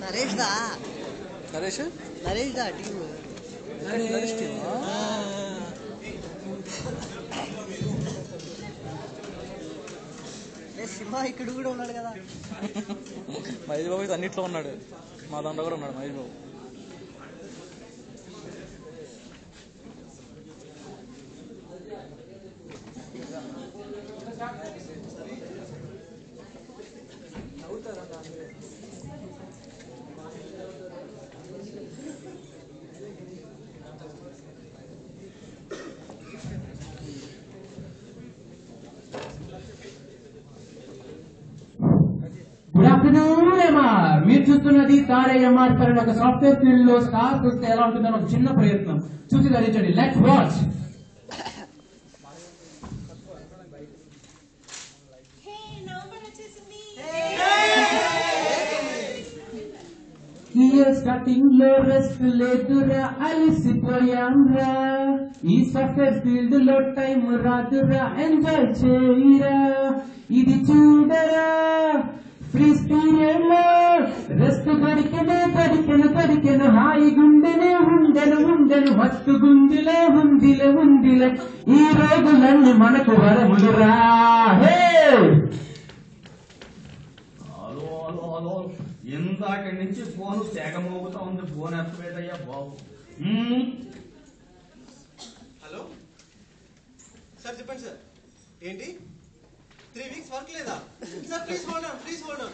నరేష్ దా నరేష్ నరేష్ దా team Naresh team సింహ ఇక్కడ కూడా ఉన్నాడు కదా. మహేష్ బాబు అయితే అన్నిట్లో ఉన్నాడు, మా దాంట్లో కూడా ఉన్నాడు Mahesh Babu. Good afternoon MR. మీరు చూస్తున్నది తారే ఎంఆర్ పైన ఒక సాఫ్ట్వేర్ ఫీల్డ్ లో స్టార్ చూస్తే ఎలా ఉంటుందని ఒక చిన్న ప్రయత్నం చూసి ధరించండి. Let's watch. స్టార్టింగ్ లో రెస్ట్ లేదురా, అలిసిపోయాంరా. ఈ సాఫ్ట్వేర్ ఫీల్డ్ లో టైం రాదురా, ఎంజాయ్ చేయరా. ఇది చూడరా ఫ్రీ పీరియడ్ లో రెస్ట్ దొరికెను హాయి గుండెనే ఉండెను మస్తు గుందిలే ఉందిలే ఈ రోజులన్నీ మనకు వరములురా. ఇందాక నుంచి ఫోన్ తెగ మోగుతా ఉంది, ఫోన్ ఎత్తలేదయ్యా బాబు. హలో సార్, చెప్పండి సార్. ఏంటి 3 weeks వర్క్ లేదా sir? Please hold on.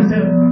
Sir.